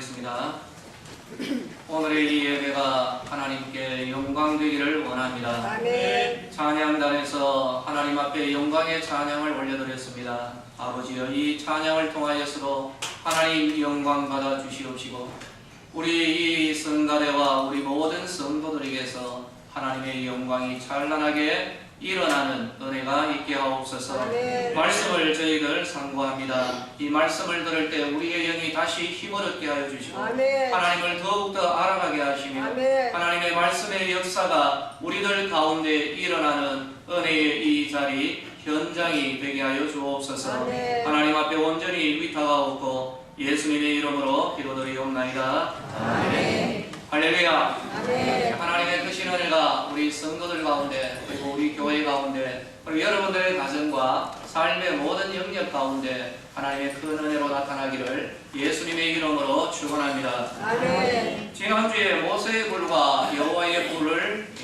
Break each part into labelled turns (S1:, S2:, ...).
S1: 기도하겠습니다. 오늘의 이 예배가 하나님께 영광 되기를 원합니다.
S2: 아멘.
S1: 찬양단에서 하나님 앞에 영광의 찬양을 올려드렸습니다. 아버지여, 이 찬양을 통하여서도 하나님 영광 받아 주시옵시고, 우리 이 성가대와 우리 모든 성도들에게서 하나님의 영광이 찬란하게 일어나는 은혜가 있게 하옵소서.
S2: 아멘.
S1: 말씀을 저희들 상고합니다. 이 말씀을 들을 때 우리의 영이 다시 힘을 얻게 하여 주시고,
S2: 아멘.
S1: 하나님을 더욱더 알아가게 하시며,
S2: 아멘.
S1: 하나님의 말씀의 역사가 우리들 가운데 일어나는 은혜의 이 자리 현장이 되게 하여 주옵소서.
S2: 아멘.
S1: 하나님 앞에 온전히 위탁하옵고 예수님의 이름으로 기도드리옵나이다. 아멘. 할렐루야.
S2: 아멘.
S1: 하나님의 크신 은혜가 우리 성도들 가운데, 그리고 우리 교회 가운데, 그리고 여러분들의 가정과 삶의 모든 영역 가운데 하나님의 큰 은혜로 나타나기를 예수님의 이름으로 축원합니다.
S2: 아멘.
S1: 지난주에 모세의 불과 여호와의 불을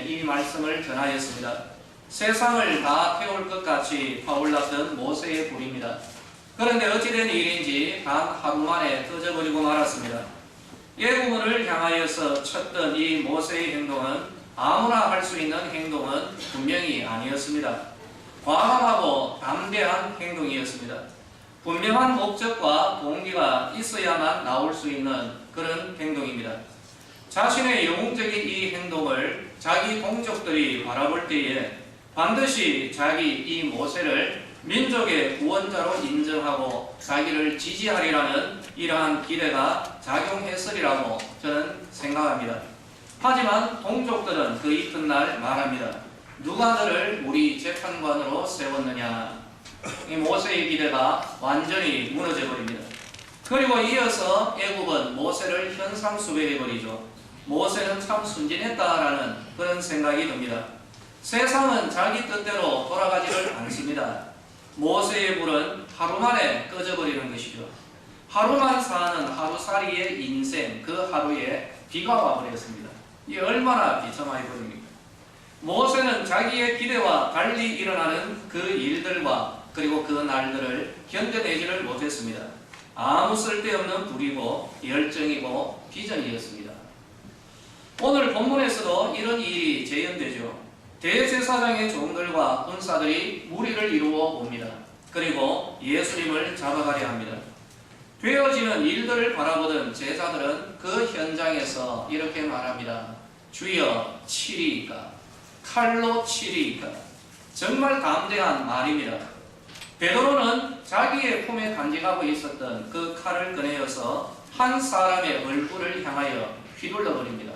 S1: 이 말씀을 전하였습니다. 세상을 다 태울 것 같이 타올랐던 모세의 불입니다. 그런데 어찌된 일인지 단 하루 만에 꺼져버리고 말았습니다. 애굽을 향하여서 쳤던 이 모세의 행동은 아무나 할 수 있는 행동은 분명히 아니었습니다. 과감하고 담대한 행동이었습니다. 분명한 목적과 동기가 있어야만 나올 수 있는 그런 행동입니다. 자신의 영웅적인 이 행동을 자기 동족들이 바라볼 때에 반드시 자기 이 모세를 민족의 구원자로 인정하고 자기를 지지하리라는 이러한 기대가 작용했으리라고 저는 생각합니다. 하지만 동족들은 그 이튿날 말합니다. 누가 너를 우리 재판관으로 세웠느냐. 이 모세의 기대가 완전히 무너져 버립니다. 그리고 이어서 애굽은 모세를 현상수배해버리죠. 모세는 참 순진했다라는 그런 생각이 듭니다. 세상은 자기 뜻대로 돌아가지를 않습니다. 모세의 불은 하루 만에 꺼져버리는 것이죠. 하루만 사는 하루살이의 인생, 그 하루에 비가 와버렸습니다. 이 얼마나 비참하게 보입니까? 모세는 자기의 기대와 달리 일어나는 그 일들과 그리고 그 날들을 견뎌내지를 못했습니다. 아무 쓸데없는 불이고 열정이고 비전이었습니다. 오늘 본문에서도 이런 일이 재현되죠. 대제사장의 종들과 군사들이 무리를 이루어 옵니다. 그리고 예수님을 잡아가려 합니다. 되어지는 일들을 바라보던 제자들은 그 현장에서 이렇게 말합니다. 주여, 치리이까? 칼로 치리이까? 정말 담대한 말입니다. 베드로는 자기의 품에 간직하고 있었던 그 칼을 꺼내어서 한 사람의 얼굴을 향하여 휘둘러 버립니다.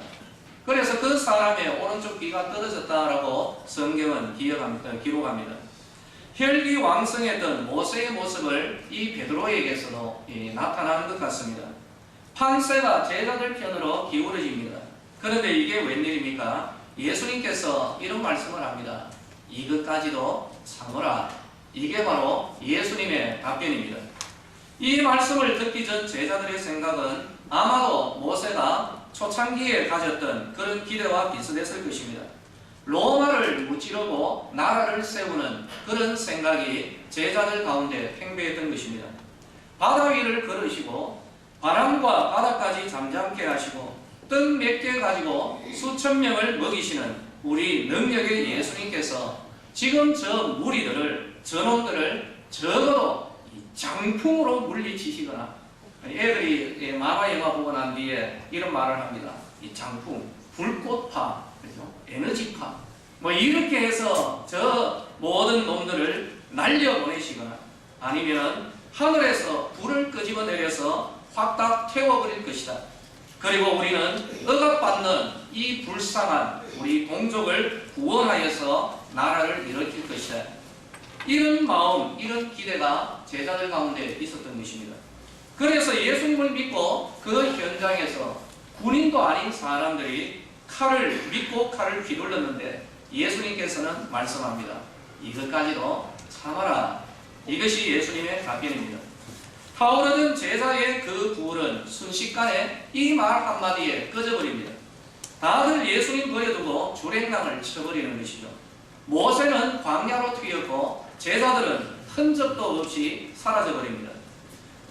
S1: 그래서 그 사람의 오른쪽 귀가 떨어졌다라고 성경은 기록합니다. 혈기왕성했던 모세의 모습을 이 베드로에게서도 나타나는 것 같습니다. 판세가 제자들 편으로 기울어집니다. 그런데 이게 웬일입니까? 예수님께서 이런 말씀을 합니다. 이것까지도 참으라. 이게 바로 예수님의 답변입니다. 이 말씀을 듣기 전 제자들의 생각은 아마도 모세가 초창기에 가졌던 그런 기대와 비슷했을 것입니다. 로마를 무찌르고 나라를 세우는 그런 생각이 제자들 가운데 팽배했던 것입니다. 바다 위를 걸으시고 바람과 바다까지 잠잠케 하시고 떡 몇 개 가지고 수천 명을 먹이시는 우리 능력의 예수님께서 지금 저 무리들을, 저놈들을 적어도 장풍으로 물리치시거나, 애들이 만화 영화 보고 난 뒤에 이런 말을 합니다. 이 장풍, 불꽃파, 그렇죠? 에너지파, 뭐 이렇게 해서 저 모든 놈들을 날려보내시거나 아니면 하늘에서 불을 끄집어 내려서 확딱 태워버릴 것이다. 그리고 우리는 억압받는 이 불쌍한 우리 동족을 구원하여서 나라를 일으킬 것이다. 이런 마음, 이런 기대가 제자들 가운데 있었던 것입니다. 그래서 예수님을 믿고 그 현장에서 군인도 아닌 사람들이 칼을 믿고 칼을 휘둘렀는데 예수님께서는 말씀합니다. 이것까지도 참아라. 이것이 예수님의 답변입니다. 타오르던 제자의 그 불은 순식간에 이 말 한마디에 꺼져버립니다. 다들 예수님 버려두고 주랭랑을 쳐버리는 것이죠. 모세는 광야로 튀었고 제자들은 흔적도 없이 사라져버립니다.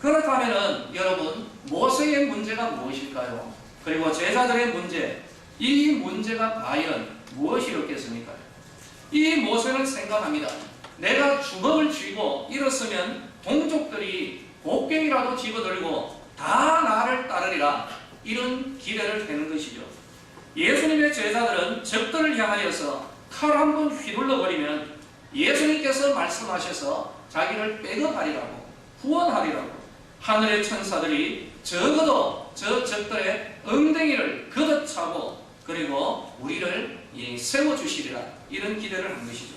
S1: 그렇다면은 여러분, 모세의 문제가 무엇일까요? 그리고 제자들의 문제, 이 문제가 과연 무엇이었겠습니까? 이 모세는 생각합니다. 내가 주먹을 쥐고 일었으면 동족들이 곡괭이라도 집어들고 다 나를 따르리라, 이런 기대를 하는 것이죠. 예수님의 제자들은 적들을 향하여서 칼 한 번 휘둘러버리면 예수님께서 말씀하셔서 자기를 백업하리라고, 후원하리라고, 하늘의 천사들이 적어도 저 적들의 엉덩이를 걷어차고 그리고 우리를 세워주시리라, 이런 기대를 한 것이죠.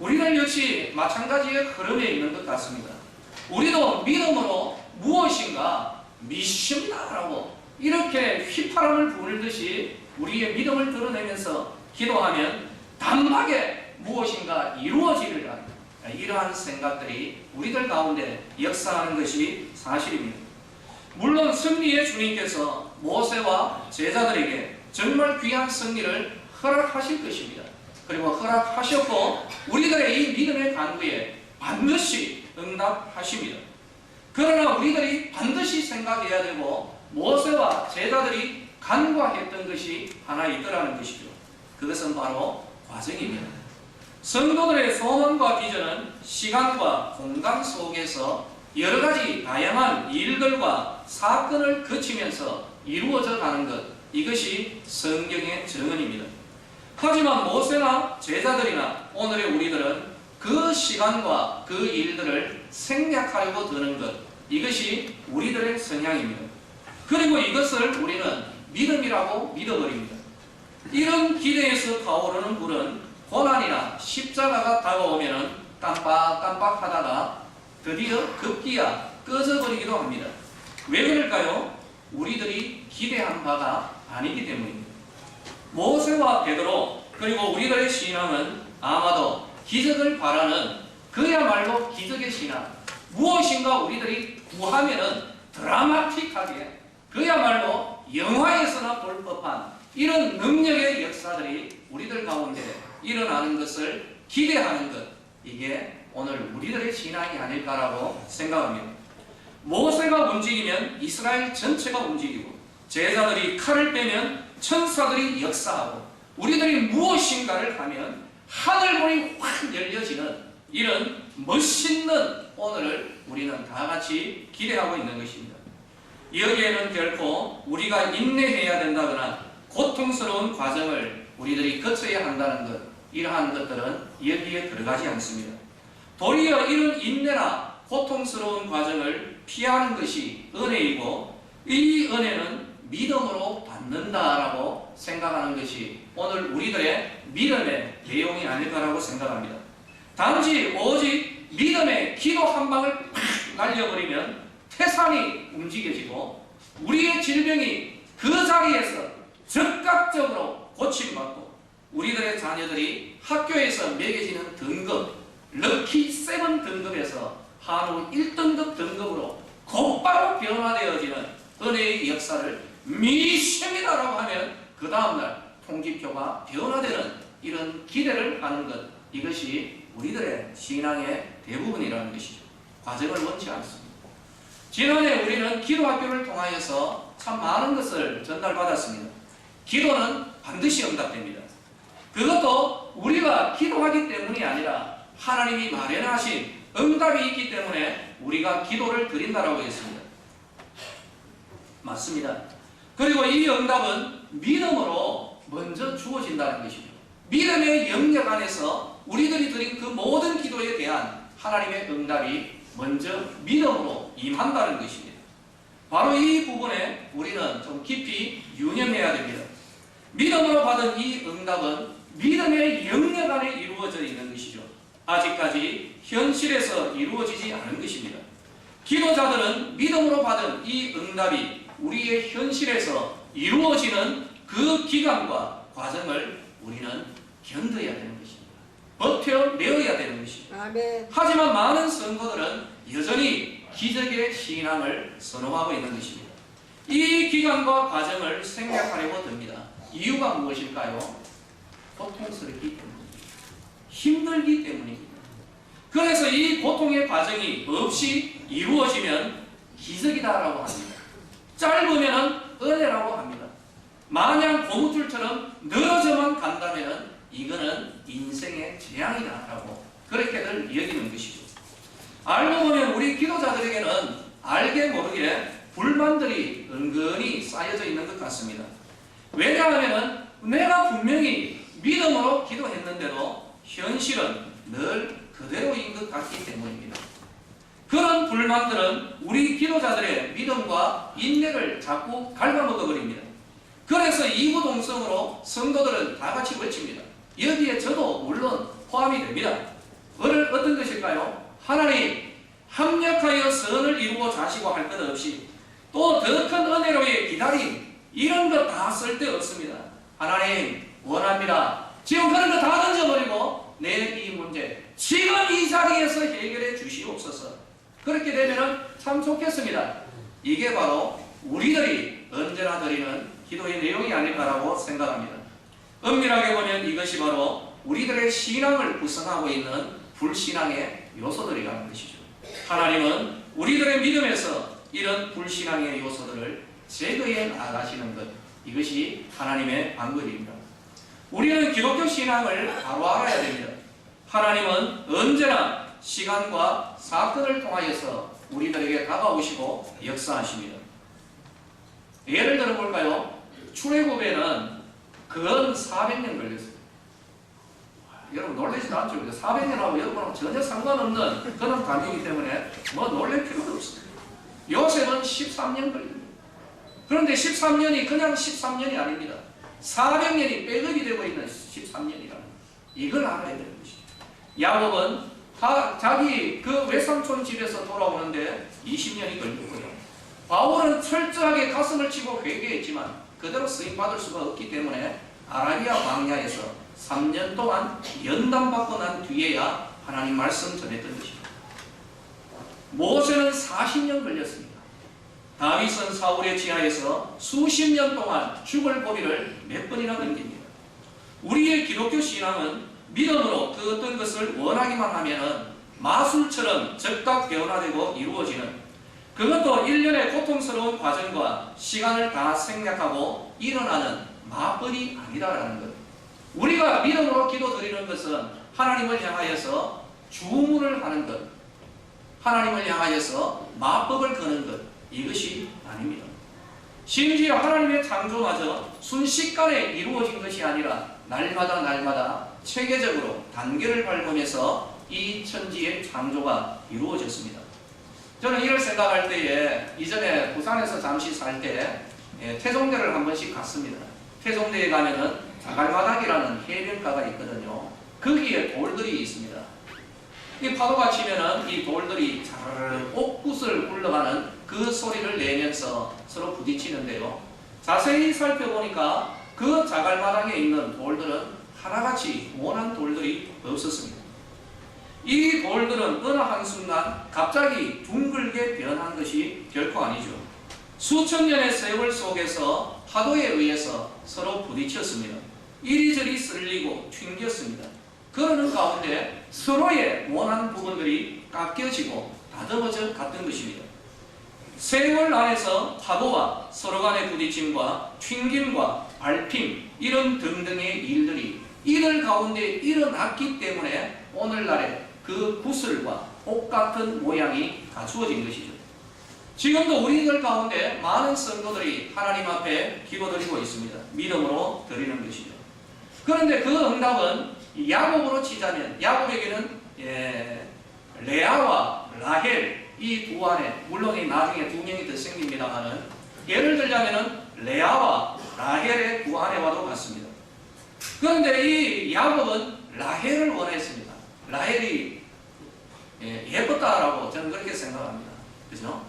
S1: 우리는 역시 마찬가지의 흐름에 있는 것 같습니다. 우리도 믿음으로 무엇인가 믿습니다라고 이렇게 휘파람을 불듯이 우리의 믿음을 드러내면서 기도하면 단박에 무엇인가 이루어지리라, 이러한 생각들이 우리들 가운데 역사하는 것이 사실입니다. 물론 승리의 주님께서 모세와 제자들에게 정말 귀한 승리를 허락하실 것입니다. 그리고 허락하셨고 우리들의 이 믿음의 간구에 반드시 응답하십니다. 그러나 우리들이 반드시 생각해야 되고 모세와 제자들이 간구했던 것이 하나 있더라는 것이죠. 그것은 바로 과정입니다. 성도들의 소원과 비전은 시간과 공간 속에서 여러 가지 다양한 일들과 사건을 거치면서 이루어져 가는 것, 이것이 성경의 정언입니다. 하지만 모세나 제자들이나 오늘의 우리들은 그 시간과 그 일들을 생략하려고 드는 것, 이것이 우리들의 성향입니다. 그리고 이것을 우리는 믿음이라고 믿어버립니다. 이런 기대에서 타오르는 불은 고난이나 십자가가 다가오면 깜빡깜빡 하다가 드디어 급기야 꺼져버리기도 합니다. 왜 그럴까요? 우리들이 기대한 바가 아니기 때문입니다. 모세와 베드로 그리고 우리들의 신앙은 아마도 기적을 바라는 그야말로 기적의 신앙, 무엇인가 우리들이 구하면은 드라마틱하게 그야말로 영화에서나 볼 법한 이런 능력의 역사들이 우리들 가운데 일어나는 것을 기대하는 것, 이게 오늘 우리들의 신앙이 아닐까라고 생각합니다. 모세가 움직이면 이스라엘 전체가 움직이고 제자들이 칼을 빼면 천사들이 역사하고 우리들이 무엇인가를 하면 하늘문이 확 열려지는 이런 멋있는 오늘을 우리는 다 같이 기대하고 있는 것입니다. 여기에는 결코 우리가 인내해야 된다거나 고통스러운 과정을 우리들이 거쳐야 한다는 것, 이러한 것들은 여기에 들어가지 않습니다. 도리어 이런 인내나 고통스러운 과정을 피하는 것이 은혜이고 이 은혜는 믿음으로 받는다라고 생각하는 것이 오늘 우리들의 믿음의 내용이 아닐까라고 생각합니다. 단지 오직 믿음의 기도 한 방을 팍 날려버리면 태산이 움직여지고 우리의 질병이 그 자리에서 즉각적으로 고침받고 우리들의 자녀들이 학교에서 매겨지는 등급, 럭키 7 등급에서 한우 1등급 등급으로 곧바로 변화되어지는 은혜의 역사를 믿습니다라고 하면 그 다음날 통지표가 변화되는 이런 기대를 하는 것, 이것이 우리들의 신앙의 대부분이라는 것이죠. 과정을 원치 않습니다. 지난해 우리는 기도학교를 통하여서 참 많은 것을 전달받았습니다. 기도는 반드시 응답됩니다. 그것도 우리가 기도하기 때문이 아니라 하나님이 마련하신 응답이 있기 때문에 우리가 기도를 드린다라고 했습니다. 맞습니다. 그리고 이 응답은 믿음으로 먼저 주어진다는 것이죠. 믿음의 영역 안에서 우리들이 드린 그 모든 기도에 대한 하나님의 응답이 먼저 믿음으로 임한다는 것입니다. 바로 이 부분에 우리는 좀 깊이 유념해야 됩니다. 믿음으로 받은 이 응답은 믿음의 영역 안에 이루어져 있는 것이죠. 아직까지 현실에서 이루어지지 않은 것입니다. 기도자들은 믿음으로 받은 이 응답이 우리의 현실에서 이루어지는 그 기간과 과정을 우리는 견뎌야 되는 것입니다. 버텨내어야 되는 것입니다.
S2: 아멘.
S1: 하지만 많은 성도들은 여전히 기적의 신앙을 선호하고 있는 것입니다. 이 기간과 과정을 생략하려고 듭니다. 이유가 무엇일까요? 고통스럽기 때문입니다. 힘들기 때문입니다. 그래서 이 고통의 과정이 없이 이루어지면 기적이다라고 합니다. 짧으면 은혜라고 합니다. 마냥 고무줄처럼 늘어져만 간다면 이거는 인생의 재앙이다라고 그렇게들 여기는 것이죠. 알고 보면 우리 기도자들에게는 알게 모르게 불만들이 은근히 쌓여져 있는 것 같습니다. 왜냐하면 내가 분명히 믿음으로 기도했는데도 현실은 늘 그대로인 것 같기 때문입니다. 그런 불만들은 우리 기도자들의 믿음과 인내를 자꾸 갉아먹어 버립니다. 그래서 이구동성으로 성도들은 다 같이 외칩니다. 여기에 저도 물론 포함이 됩니다. 어떤 것일까요? 하나님 합력하여 선을 이루고 자시고 할 것 없이 또 더 큰 은혜로의 기다림 이런 거 다 쓸데없습니다. 하나님 원합니다. 지금 그런 거 다 던져버리고 내 이 문제 지금 이 자리에서 해결해 주시옵소서. 그렇게 되면 참 좋겠습니다. 이게 바로 우리들이 언제나 드리는 기도의 내용이 아닐까라고 생각합니다. 엄밀하게 보면 이것이 바로 우리들의 신앙을 구성하고 있는 불신앙의 요소들이라는 것이죠. 하나님은 우리들의 믿음에서 이런 불신앙의 요소들을 제거해 나가시는 것, 이것이 하나님의 방법입니다. 우리는 기독교 신앙을 바로 알아야 됩니다. 하나님은 언제나 시간과 사건을 통하여서 우리들에게 다가오시고 역사하십니다. 예를 들어 볼까요? 출애굽에는 근 400년 걸렸어요. 여러분 놀라지도 않죠? 400년하고 여러분하고 전혀 상관없는 그런 단위이기 때문에 뭐 놀랄 필요도 없습니다. 요셉은 13년 걸립니다. 그런데 13년이 그냥 13년이 아닙니다. 400년이 백업이 되고 있는 13년이라는 이걸 알아야 되는 것이죠. 야곱은 자기 그 외삼촌 집에서 돌아오는데 20년이 걸렸고요. 바울은 철저하게 가슴을 치고 회개했지만 그대로 쓰임받을 수가 없기 때문에 아라비아 광야에서 3년 동안 연단받고 난 뒤에야 하나님 말씀 전했던 것입니다. 모세는 40년 걸렸습니다. 다윗은 사울의 지하에서 수십 년 동안 죽을 고비를 몇 번이나 넘깁니다. 우리의 기독교 신앙은 믿음으로 그 어떤 것을 원하기만 하면 마술처럼 즉각 변화되고 이루어지는, 그것도 일련의 고통스러운 과정과 시간을 다 생략하고 일어나는 마법이 아니다라는 것. 우리가 믿음으로 기도드리는 것은 하나님을 향하여서 주문을 하는 것, 하나님을 향하여서 마법을 거는 것, 이것이 아닙니다. 심지어 하나님의 창조마저 순식간에 이루어진 것이 아니라 날마다 체계적으로 단계를 밟으면서 이 천지의 창조가 이루어졌습니다. 저는 이걸 생각할 때에 이전에 부산에서 잠시 살 때 태종대를 한 번씩 갔습니다. 태종대에 가면은 자갈마닥이라는 해변가가 있거든요. 거기에 돌들이 있습니다. 이 파도가 치면은 이 돌들이 자르르 옥굿을 굴러가는 그 소리를 내면서 서로 부딪히는데요. 자세히 살펴보니까 그 자갈마당에 있는 돌들은 하나같이 모난 돌들이 없었습니다. 이 돌들은 어느 한순간 갑자기 둥글게 변한 것이 결코 아니죠. 수천 년의 세월 속에서 파도에 의해서 서로 부딪혔습니다. 이리저리 쓸리고 튕겼습니다. 그러는 가운데 서로의 모난 부분들이 깎여지고 다듬어져 갔던 것입니다. 세월 안에서 파도와 서로 간의 부딪힘과 튕김과 밟힘 이런 등등의 일들이 이들 가운데 일어났기 때문에 오늘날의 그 구슬과 옥 같은 모양이 갖추어진 것이죠. 지금도 우리들 가운데 많은 성도들이 하나님 앞에 기도드리고 있습니다. 믿음으로 드리는 것이죠. 그런데 그 응답은 야곱으로 치자면 야곱에게는 레아와 라헬 이 두 아내, 물론 이 나중에 두 명이 더 생깁니다만은 예를 들자면은 레아와 라헬의 두 아내와도 같습니다. 그런데 이 야곱은 라헬을 원했습니다. 라헬이 예뻤다라고 저는 그렇게 생각합니다. 그죠?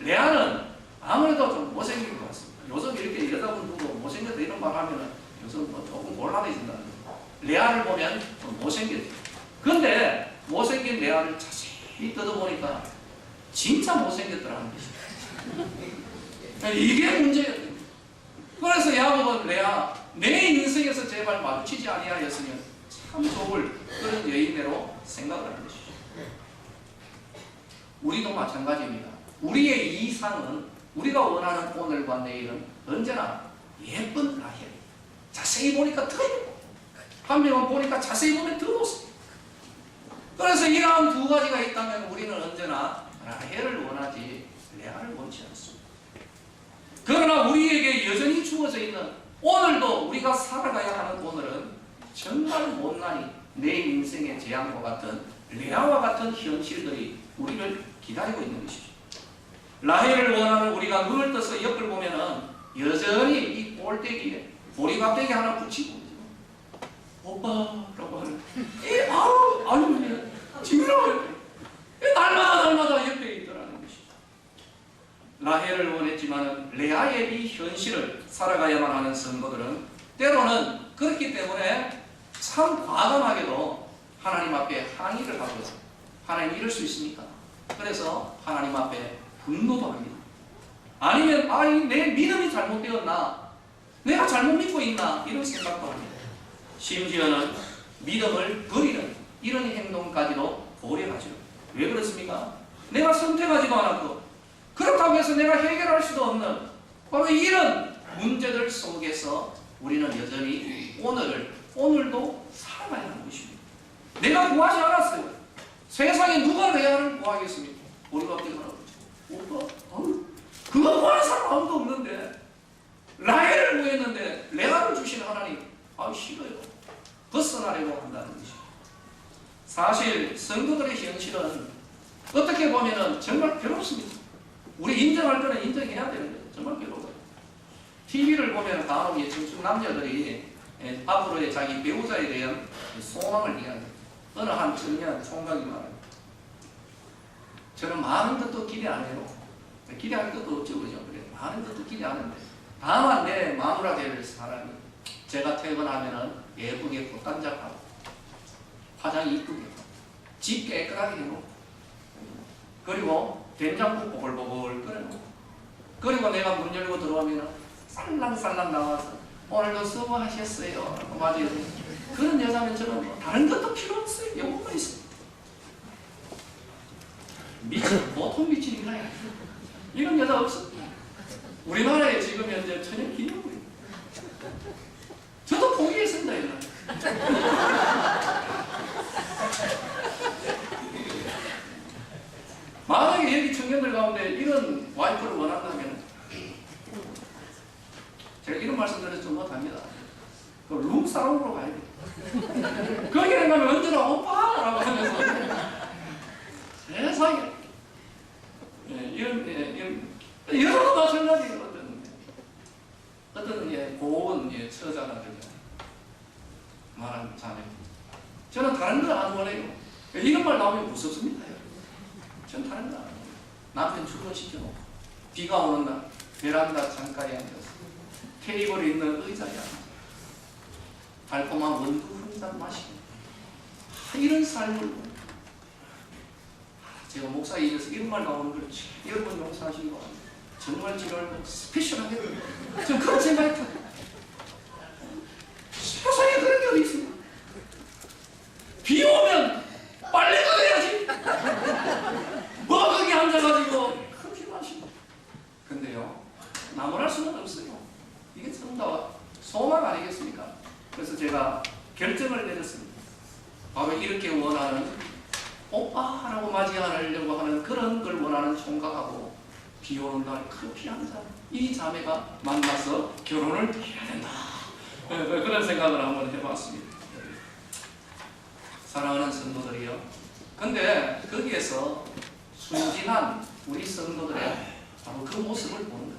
S1: 레아는 아무래도 좀 못생긴 것 같습니다. 요즘 이렇게 여자분 보고 못생겼다 이런 말 하면은 요즘 뭐 조금 곤란해진다는 거예요. 레아를 보면 좀 못생겼죠. 그런데 못생긴 레아를 자세히 뜯어보니까 진짜 못생겼더라는 것이죠. 이게 문제예요. 그래서 야곱은 레아, 내 인생에서 제발 마주치지 아니하였으면 참 좋을 그런 여인으로 생각을 하는 것이죠. 우리도 마찬가지입니다. 우리의 이상은 우리가 원하는 오늘과 내일은 언제나 예쁜 라헬. 자세히 보니까 더 예뻐. 한 명은 보니까 자세히 보면 더 좋습니다. 그래서 이러한 두 가지가 있다면 우리는 언제나 라헬을 원하지 레아를 원치 않습니다. 그러나 우리에게 여전히 주어져 있는 오늘도 우리가 살아가야 하는 오늘은 정말 못난이 내 인생의 재앙과 같은 레아와 같은 현실들이 우리를 기다리고 있는 것이죠. 라헬을 원하는 우리가 눈을 떠서 옆을 보면은 여전히 이 꼴대기에 보리밥대기 하나 붙이고 오빠라고 하는 아유 징그러워요. 날마다 옆에 있더라는 것이죠. 라헬을 원했지만 레아의 이 현실을 살아가야만 하는 성도들은 때로는 그렇기 때문에 참 과감하게도 하나님 앞에 항의를 하고 하나님 이럴 수 있습니까? 그래서 하나님 앞에 분노도 합니다. 아니면 내 믿음이 잘못되었나? 내가 잘못 믿고 있나? 이런 생각도 합니다. 심지어는 믿음을 버리는 이런 행동까지도 고려하죠. 왜 그렇습니까? 내가 선택하지도 않았고 그렇다고 해서 내가 해결할 수도 없는 바로 이런 문제들 속에서 우리는 여전히 오늘도 살아가야 하는 것입니다. 내가 구하지 않았어요. 세상에 누가 레아를 구하겠습니까? 우리가 어떻게 하라고 오빠, 그거 구하는 사람 아무도 없는데 라헬을 구했는데 레아를 주시는 하나님 싫어요. 벗어나려고 한다는 것이죠. 사실 성도들의 현실은 어떻게 보면 정말 괴롭습니다. 우리 인정할 거는 인정해야 되는 거예요. 정말 괴로워요. TV를 보면 간혹 청춘 남자들이 앞으로의 자기 배우자에 대한 소망을 이야기합니다. 어느 한 청년 총각이 말합니다. 저는 많은 것도 기대 안 해요. 기대할 것도 없죠, 그죠? 그래. 많은 것도 기대 안 하는데 다만 내 마누라 될 사람이 제가 퇴근하면은 예쁘게 꽃단장하고 화장 이쁘게 집 깨끗하게 해놓고 그리고 된장국 보글보글 끓여놓고 그리고 내가 문 열고 들어오면은 살랑살랑 나와서 오늘도 수고하셨어요 라고 맞이해서 그런 여자면 저는 뭐 다른 것도 필요 없어요. 이것만 있어요. 보통 미친인가 아니야. 이런 여자 없어. 우리나라에 지금 현재 천연 기념물이에요. 저도 포기했습니다. 이런. 만약에 여기 청년들 가운데 이런 와이프를 원한다면 제가 이런 말씀 드려서 좀 못합니다. 룸사롱으로 가야 돼요. 거기에 가면 언제나 오빠라고 하면서 세상에 여자도 마찬가지예요. 어떤 고운 처자라든가 말하는 자매 저는 다른 걸 안 원해요. 이런 말 나오면 무섭습니다. 저는 다른 거 안 원해요. 남편 출근시켜놓고 비가 오는 날 베란다 창가에 앉아서 테이블에 있는 의자에 앉아서 달콤한 원두 한 잔 마시고 이런 삶을 제가 목사이어서 이런 말 나오는 그렇지 여러분 용서하시기 바랍니다. 정말 지랄고 스페셜하게 저는 그런 생각이 들어요. 세상에 그런 게 어디 있습니까? 비 오면 빨래도 해야지. 뭐 거기 앉아가지고 그렇게 마시고. 근데요 나무랄 수는 없어요. 이게 정답 소망 아니겠습니까? 그래서 제가 결정을 내렸습니다. 바로 이렇게 원하는 오빠라고 맞이하려고 하는 그런 걸 원하는 총각하고 비 오는 날 커피 한 잔 이 자매가 만나서 결혼을 해야 된다. 그런 생각을 한번 해봤습니다. 사랑하는 성도들이요. 근데 거기에서 순진한 우리 성도들의 바로 그 모습을 보는 거예요.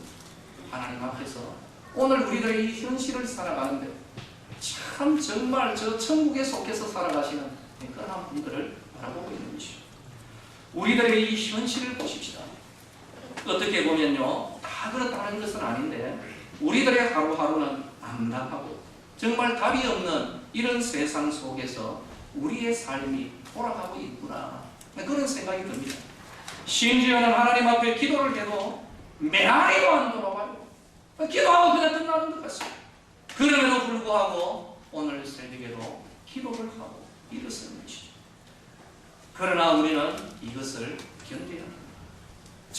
S1: 하나님 앞에서 오늘 우리들의 이 현실을 살아가는데 참 정말 저 천국에 속해서 살아가시는 그런 분들을 바라보고 있는 것이죠. 우리들의 이 현실을 보십시다. 어떻게 보면요 다 그렇다는 것은 아닌데 우리들의 하루하루는 암담하고 정말 답이 없는 이런 세상 속에서 우리의 삶이 돌아가고 있구나 그런 생각이 듭니다. 심지어는 하나님 앞에 기도를 해도 메아리도 안 돌아와요. 기도하고 그냥 끝나는 것 같습니다. 그럼에도 불구하고 오늘 새벽에도 기도를 하고 일어서는 것이죠. 그러나 우리는 이것을 견뎌야 합니다.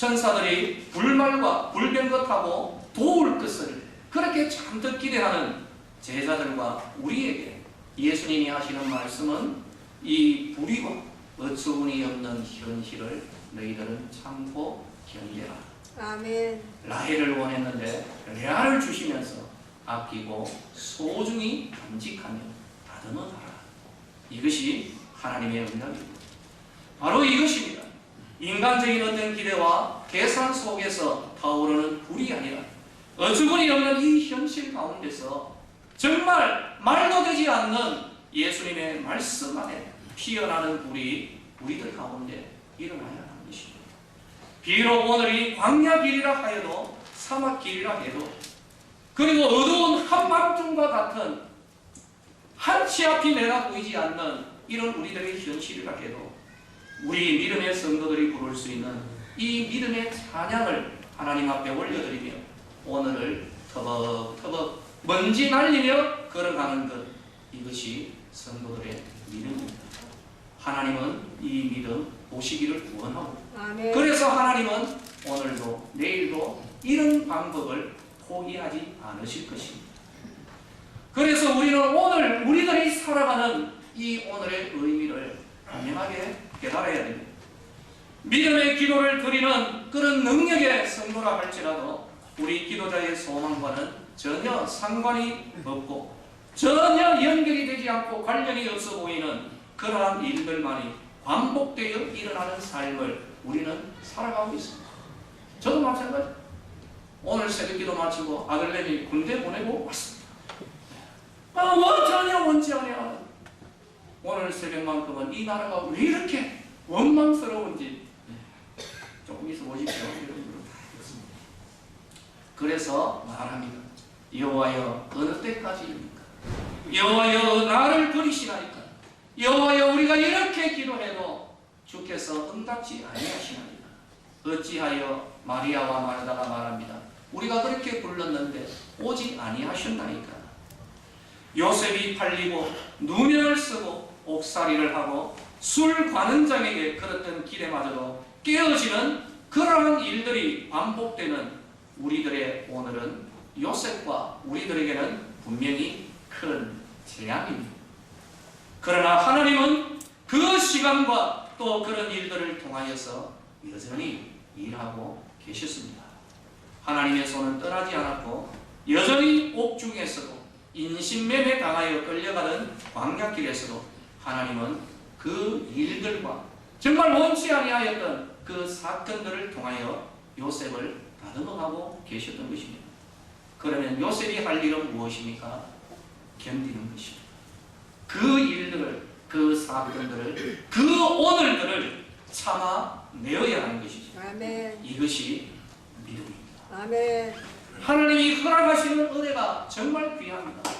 S1: 천사들이 불말과 불병거 타고 도울 것을 그렇게 잔뜩 기대하는 제자들과 우리에게 예수님이 하시는 말씀은 이 불의와 어처구니 없는 현실을 너희들은 참고 견뎌라.
S2: 아멘.
S1: 라헬을 원했는데 레아를 주시면서 아끼고 소중히 간직하며 다듬어가라. 이것이 하나님의 응답입니다. 바로 이것입니다. 인간적인 어떤 기대와 계산 속에서 타오르는 불이 아니라 어처구니 없는 이 현실 가운데서 정말 말도 되지 않는 예수님의 말씀 안에 피어나는 불이 우리들 가운데 일어나야 하는 것입니다. 비록 오늘이 광야 길이라 하여도 사막 길이라 해도 그리고 어두운 한밤중과 같은 한치 앞이 내다 보이지 않는 이런 우리들의 현실이라 해도 우리 믿음의 성도들이 부를 수 있는 이 믿음의 찬양을 하나님 앞에 올려드리며 오늘을 터벅터벅 먼지 날리며 걸어가는 것, 이것이 성도들의 믿음입니다. 하나님은 이 믿음 보시기를 원하고
S2: 아멘.
S1: 그래서 하나님은 오늘도 내일도 이런 방법을 포기하지 않으실 것입니다. 그래서 우리는 오늘 우리들이 살아가는 이 오늘의 의미를 분명하게 깨달아야 됩니다. 믿음의 기도를 드리는 그런 능력의 성도라 할지라도 우리 기도자의 소망과는 전혀 상관이 없고 전혀 연결이 되지 않고 관련이 없어 보이는 그러한 일들만이 반복되어 일어나는 삶을 우리는 살아가고 있습니다. 저도 마찬가지. 오늘 새벽기도 마치고 아들내미 군대 보내고 왔습니다. 전혀 원치 않아요. 오늘 새벽만큼은 이 나라가 왜 이렇게 원망스러운지 조금 있어 보십시오. 그래서 말합니다. 여호와여 어느 때까지입니까? 여호와여 나를 버리시나이까? 여호와여 우리가 이렇게 기도해도 주께서 응답지 아니하시나이까? 어찌하여 마리아와 마르다가 말합니다. 우리가 그렇게 불렀는데 오지 아니하셨나이까? 요셉이 팔리고 누명을 쓰고 옥살이를 하고 술 관원장에게 걸었던 기대마저도 깨어지는 그러한 일들이 반복되는 우리들의 오늘은 요셉과 우리들에게는 분명히 큰 재앙입니다. 그러나 하나님은 그 시간과 또 그런 일들을 통하여서 여전히 일하고 계셨습니다. 하나님의 손은 떠나지 않았고 여전히 옥중에서도 인신매매 당하여 끌려가는 광야길에서도 하나님은 그 일들과 정말 원치 아니하였던 그 사건들을 통하여 요셉을 다듬어가고 계셨던 것입니다. 그러면 요셉이 할 일은 무엇입니까? 견디는 것입니다. 그 일들을, 그 사건들을, 그 오늘들을 참아내어야 하는 것이죠.
S2: 아멘.
S1: 이것이 믿음입니다.
S2: 아멘.
S1: 하나님이 허락하시는 은혜가 정말 귀합니다.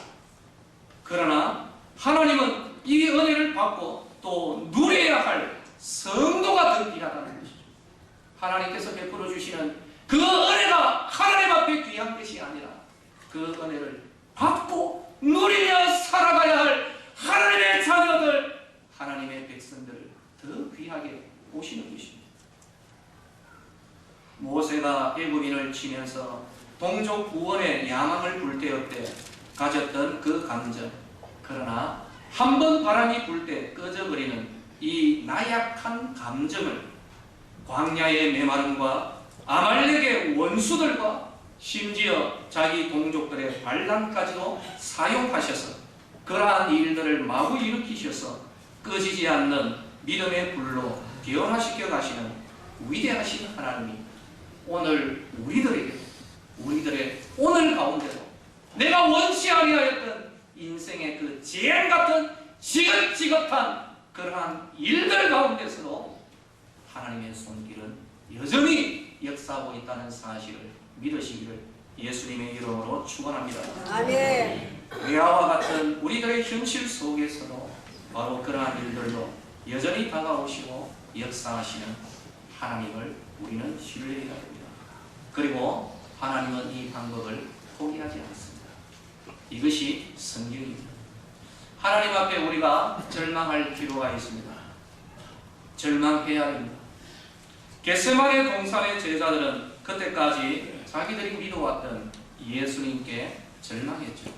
S1: 그러나 하나님은 이 은혜를 받고 또 누려야 할 성도가 더 귀하다는 것이죠. 하나님께서 베풀어 주시는 그 은혜가 하나님 앞에 귀한 것이 아니라 그 은혜를 받고 누리며 살아가야 할 하나님의 자녀들, 하나님의 백성들을 더 귀하게 보시는 것입니다. 모세가 애굽인을 치면서 동족 구원의 야망을 불태울 때 가졌던 그 감정, 그러나 한 번 바람이 불 때 꺼져버리는 이 나약한 감정을 광야의 메마름과 아말렉의 원수들과 심지어 자기 동족들의 반란까지도 사용하셔서 그러한 일들을 마구 일으키셔서 꺼지지 않는 믿음의 불로 변화시켜 가시는 위대하신 하나님이 오늘 우리들의 오늘 가운데도 내가 원치 아니하였던 인생의 그 재앙 같은 지긋지긋한 그러한 일들 가운데서도 하나님의 손길은 여전히 역사하고 있다는 사실을 믿으시기를 예수님의 이름으로 축원합니다.
S2: 아멘.
S1: 레아와 같은 우리들의 현실 속에서도 바로 그러한 일들도 여전히 다가오시고 역사하시는 하나님을 우리는 신뢰해야 됩니다. 그리고 하나님은 이 방법을 포기하지 않습니다. 이것이 성경입니다. 하나님 앞에 우리가 절망할 필요가 있습니다. 절망해야 합니다. 겟세마네 동산의 제자들은 그때까지 자기들이 믿어왔던 예수님께 절망했죠.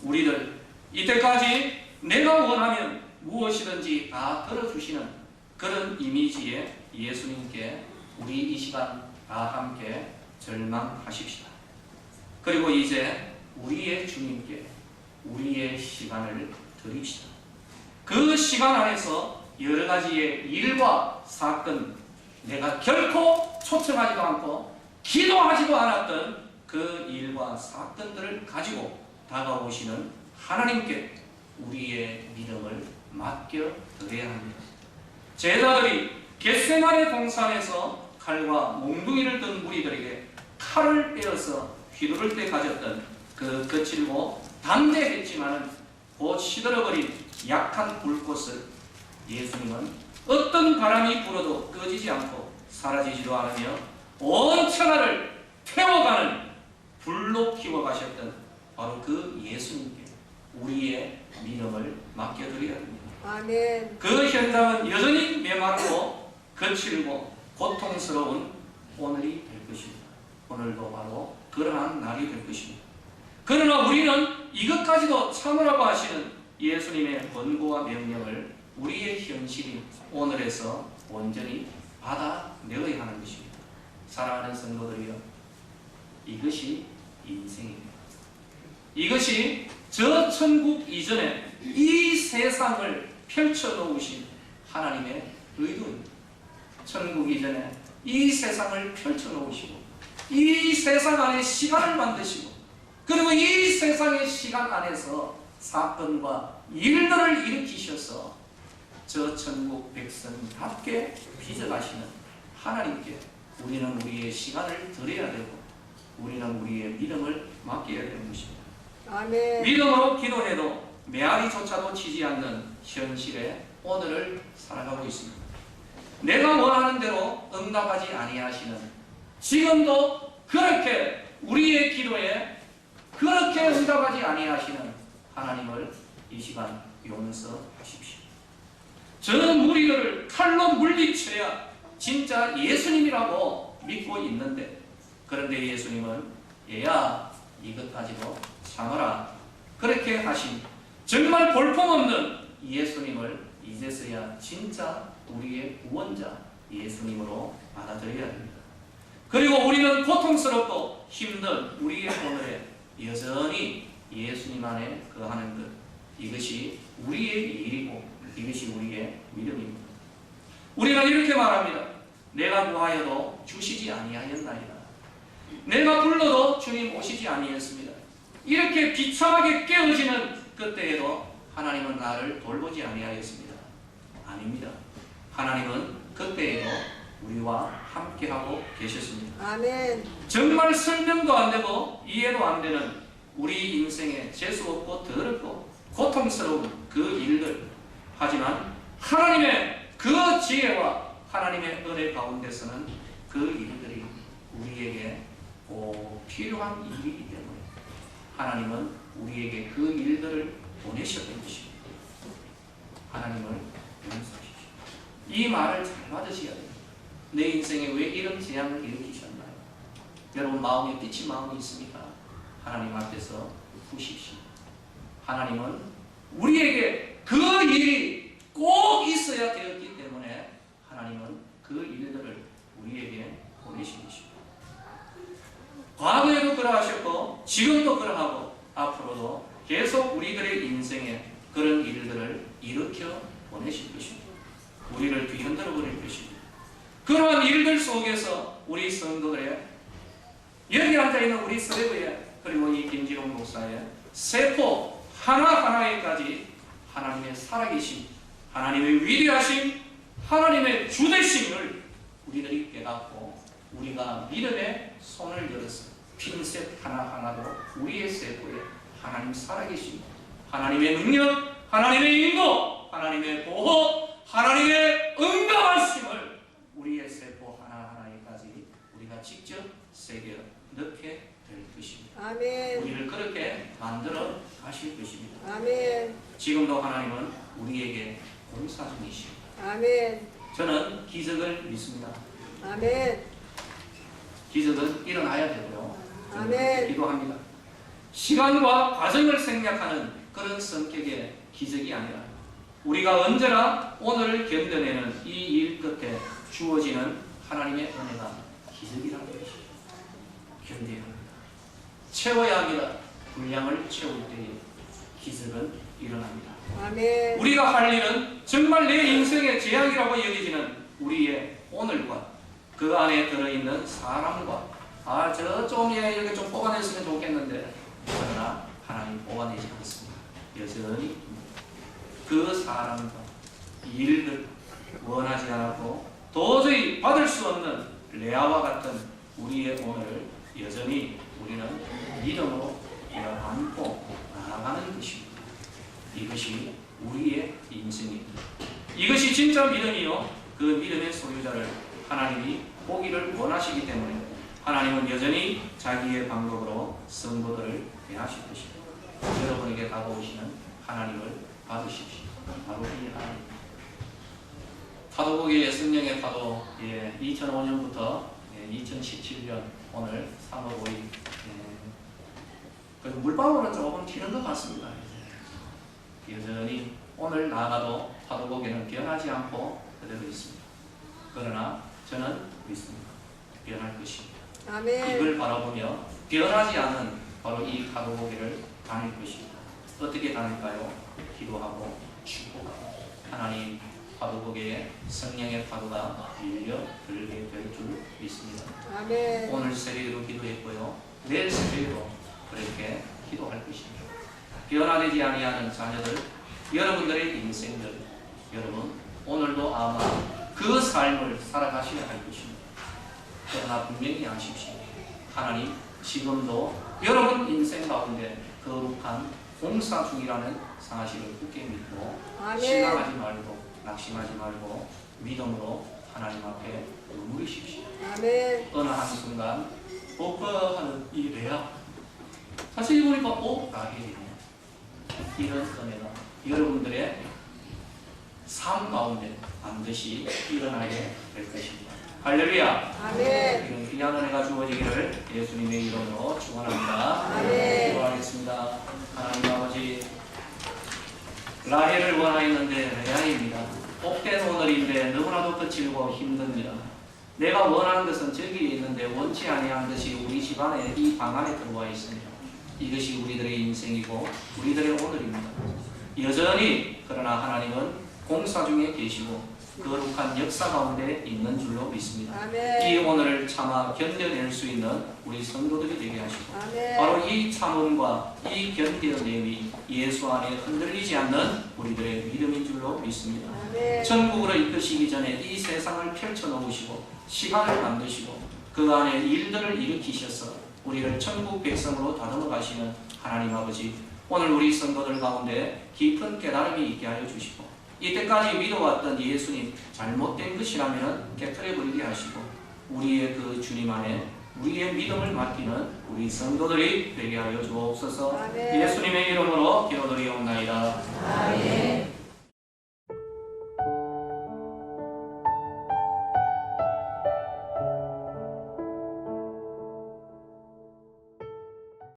S1: 우리들 이때까지 내가 원하면 무엇이든지 다 들어주시는 그런 이미지의 예수님께 우리 이 시간 다 함께 절망하십시다. 그리고 이제 우리의 주님께 우리의 시간을 드립시다. 그 시간 안에서 여러 가지의 일과 사건, 내가 결코 초청하지도 않고 기도하지도 않았던 그 일과 사건들을 가지고 다가오시는 하나님께 우리의 믿음을 맡겨드려야 합니다. 제자들이 겟세마네 동산에서 칼과 몽둥이를 든 무리들에게 칼을 빼어서 휘두를 때 가졌던 그 거칠고 담대했지만 곧 시들어버린 약한 불꽃을 예수님은 어떤 바람이 불어도 꺼지지 않고 사라지지도 않으며 온 천하를 태워가는 불로 키워가셨던 바로 그 예수님께 우리의 믿음을 맡겨드려야 합니다.
S2: 아멘.
S1: 그 현장은 여전히 메마르고 거칠고 고통스러운 오늘이 될 것입니다. 오늘도 바로 그러한 날이 될 것입니다. 그러나 우리는 이것까지도 참으라고 하시는 예수님의 권고와 명령을 우리의 현실인 오늘에서 온전히 받아내어야 하는 것입니다. 사랑하는 성도들이여, 이것이 인생입니다. 이것이 저 천국 이전에 이 세상을 펼쳐놓으신 하나님의 의도입니다. 천국 이전에 이 세상을 펼쳐놓으시고 이 세상 안에 시간을 만드시고 그리고 이 세상의 시간 안에서 사건과 일들을 일으키셔서 저 천국 백성답게 빚어가시는 하나님께 우리는 우리의 시간을 드려야 되고 우리는 우리의 믿음을 맡겨야 되는 것입니다.
S2: 아멘.
S1: 믿음으로 기도해도 메아리조차도 치지 않는 현실에 오늘을 살아가고 있습니다. 내가 원하는 대로 응답하지 아니하시는 지금도 그렇게 우리의 기도에 그렇게 응답하지 아니하시는 하나님을 이 시간 용서하십시오. 저는 무리들을 칼로 물리쳐야 진짜 예수님이라고 믿고 있는데 그런데 예수님은 얘야 이것까지도 참아라 그렇게 하신 정말 볼품없는 예수님을 이제서야 진짜 우리의 구원자 예수님으로 받아들여야 합니다. 그리고 우리는 고통스럽고 힘든 우리의 오늘에 여전히 예수님 안에 거하는 것 이것이 우리의 일이고 이것이 우리의 믿음입니다. 우리는 이렇게 말합니다. 내가 구하여도 주시지 아니하였나이다. 내가 불러도 주님 오시지 아니했습니다. 이렇게 비참하게 깨어지는 그때에도 하나님은 나를 돌보지 아니하였습니다. 아닙니다. 하나님은 그때에도 우리와 함께하고 계셨습니다.
S2: 아멘.
S1: 정말 설명도 안 되고 이해도 안 되는 우리 인생에 재수없고 더럽고 고통스러운 그 일들 하지만 하나님의 그 지혜와 하나님의 은혜 가운데서는 그 일들이 우리에게 꼭 필요한 일이기 때문에 하나님은 우리에게 그 일들을 보내셨던 것입니다. 하나님을 용서하십시오. 이 말을 잘 받으셔야 됩니다. 내 인생에 왜 이런 재앙을 일으키셨나요? 여러분 마음에 삐친 마음이 있습니까? 하나님 앞에서 푸십시오. 하나님은 우리에게 그 일이 꼭 있어야 되었기 때문에 하나님은 그 일들을 우리에게 보내신 것입니다. 과거에도 그러하셨고 지금도 그러하고 앞으로도 계속 우리들의 인생에 그런 일들을 일으켜 보내실 것입니다. 우리를 뒤흔들어 버릴 것입니다. 그러한 일들 속에서 우리 성도들의 여기 앉아있는 우리 스레브의 그리고 이 김지롱 목사의 세포 하나하나에까지 하나님의 살아계심, 하나님의 위대하심, 하나님의 주대심을 우리들이 깨닫고 우리가 믿음의 손을 열어서 핀셋 하나하나도 우리의 세포에 하나님 살아계심, 하나님의 능력, 하나님의 인도, 하나님의 보호, 하나님의 응답하심을 우리의 세포 하나하나에까지 우리가 직접 새겨 넣게 될 것입니다.
S2: 아멘.
S1: 우리를 그렇게 만들어 가실 것입니다.
S2: 아멘.
S1: 지금도 하나님은 우리에게 공사 중이십니다.
S2: 아멘.
S1: 저는 기적을 믿습니다.
S2: 아멘.
S1: 기적은 일어나야 되고요. 저는
S2: 아멘.
S1: 기도합니다. 시간과 과정을 생략하는 그런 성격의 기적이 아니라 우리가 언제나 오늘을 견뎌내는 이 일 끝에 주어지는 하나님의 은혜가 기적이라는 것이죠. 견뎌야 합니다. 채워야 합니다. 분량을 채울 때에 기적은 일어납니다.
S2: 아멘.
S1: 우리가 할 일은 정말 내 인생의 제약이라고 여겨지는 우리의 오늘과 그 안에 들어있는 사람과 좀 이렇게 좀 뽑아냈으면 좋겠는데 그러나 하나님 뽑아내지 않습니다. 여전히 그 사람과 일을 원하지 않았고 도저히 받을 수 없는 레아와 같은 우리의 오늘을 여전히 우리는 믿음으로 안고 나아가는 것입니다. 이것이 우리의 인생입니다. 이것이 진짜 믿음이요. 그 믿음의 소유자를 하나님이 보기를 원하시기 때문에 하나님은 여전히 자기의 방법으로 성도들을 대하실 것입니다. 여러분에게 다가오시는 하나님을 받으십시오. 바로 이 하나님. 파도국의 성령의 파도 2005년부터 2017년 오늘 3월 5일 물방울은 조금 튀는 것 같습니다. 여전히 오늘 나아가도 파도국에는 변하지 않고 그대로 있습니다. 그러나 저는 믿습니다. 변할 것입니다.
S2: 아멘.
S1: 이걸 바라보며 변하지 않은 바로 이 파도고개를 다닐 것입니다. 어떻게 다닐까요? 기도하고 축복하고 하나님 파도고개에 성령의 파도가 밀려 들게 될 줄 믿습니다.
S2: 아멘.
S1: 오늘 새벽에도 기도했고요. 내일 새벽에도 그렇게 기도할 것입니다. 변화되지 아니하는 자녀들, 여러분들의 인생들, 여러분 오늘도 아마 그 삶을 살아가셔야 할 것입니다. 그러나 분명히 아십시오. 하나님 지금도 여러분 인생 가운데 거룩한 공사 중이라는 사실을 굳게 믿고
S2: 아멘.
S1: 실망하지 말고 낙심하지 말고 믿음으로 하나님 앞에 누리십시오.
S2: 아멘.
S1: 어느 한순간 오빠하는 이 레아 사실 보니까 라헬이네. 이런 은혜가 여러분들의 삶 가운데 반드시 일어나게 될 것입니다. 할렐루야.
S2: 아멘.
S1: 이런 귀한 은혜가 주어지기를 예수님의 이름으로 축원합니다.
S2: 아멘.
S1: 기도하겠습니다. 하나님 아버지, 라헬을 원하였는데 레아입니다. 복된 오늘인데 너무나도 거칠고 힘듭니다. 내가 원하는 것은 저기에 있는데 원치 아니한 것이 우리 집안에 이 방 안에 들어와 있습니다. 이것이 우리들의 인생이고 우리들의 오늘입니다. 여전히 그러나 하나님은 공사 중에 계시고 거룩한 역사 가운데 있는 줄로 믿습니다.
S2: 아멘.
S1: 이 오늘을 참아 견뎌낼 수 있는 우리 성도들이 되게 하시고
S2: 아멘.
S1: 바로 이 참음과 이 견뎌냄이 예수 안에 흔들리지 않는 우리들의 믿음인 줄로 믿습니다.
S2: 아멘.
S1: 천국으로 이끄시기 전에 이 세상을 펼쳐놓으시고 시간을 만드시고 그 안에 일들을 일으키셔서 우리를 천국 백성으로 다듬어 가시는 하나님 아버지, 오늘 우리 성도들 가운데 깊은 깨달음이 있게 하여 주시고 이때까지 믿어왔던 예수님 잘못된 것이라면 깨트려 버리게 하시고 우리의 그 주님 안에 우리의 믿음을 맡기는 우리 성도들이 되게 하여 주옵소서.
S2: 아멘.
S1: 예수님의 이름으로 기도드리옵나이다.
S2: 아멘.